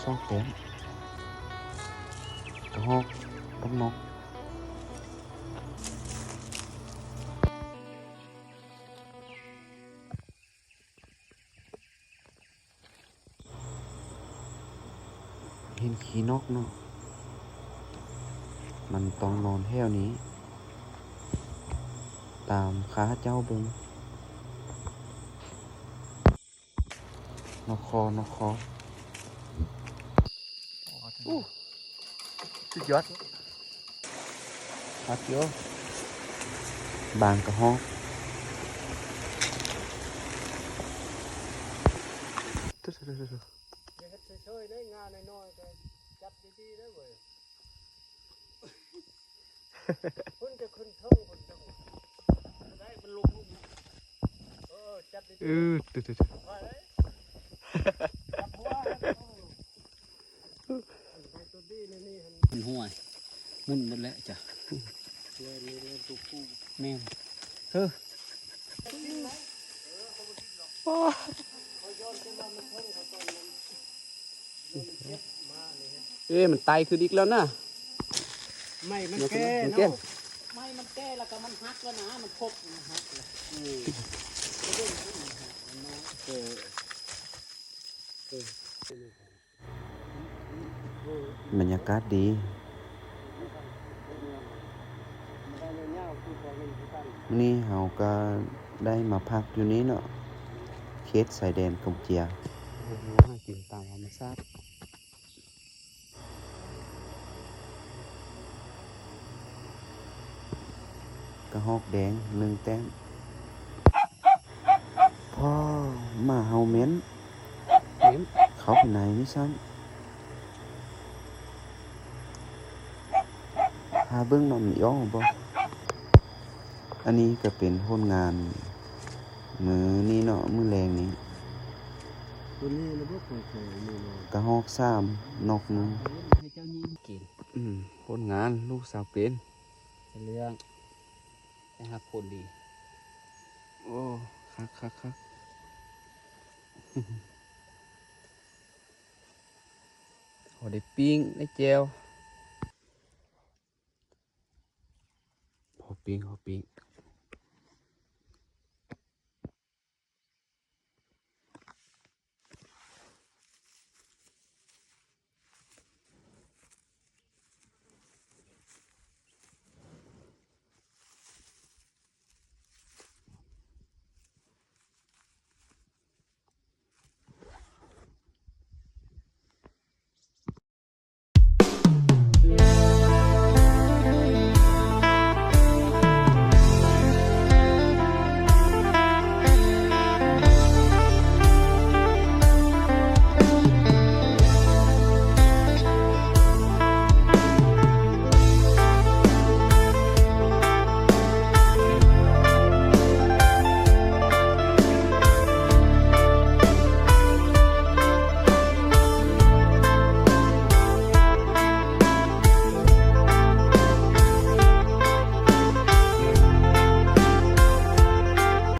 ซอกแต้มกระหอกต้องนกเห็นขี้นกเนาะมันต้องนอนแถวนี้ตามขาเจ้าเบิงนกคอสุดยอดครับโยบางกระหอกช่วยได้งานน้อยๆแต่จับดีๆได้เว้ยคุณจะขึ้นเท่งคุณจังได้มันลุกจับดีๆตึ๊ดไปเลยจับหัวไปตัวดีนี่มันห่วยมุ่นหมดแล้วจ้ะเลยตัวผู้ แม่น มันไตขึ้นอีกแล้วนะ ไม่มันแก่เนาะไม่มันแก้แล้วก็มันหักแล้วนะมันครบมันหักเลยบรรยากาศดีนี่เราก็ได้มาพักอยู่นี้เนาะเขตชายแดนกัมพูชาหากินตามธรรมชาติกระหอกแดง1 แต้มพ่อมาเฮาเม้นเขาไปไหนนี่ซ้ำหาเบิ้งนอนย่องบ่อันนี้ก็เป็นผลงานมือนี้เนาะมือแรงนี้ ตัวนี้ระบบของเขานี่เนาะ กระหอก3นก1ให้เจ้ายิงกิน ผลงานลูกสาวเป็น เรื่องนะครับคนดี โอ้คักขอได้ปิ้งได้แจวพอปิ้ง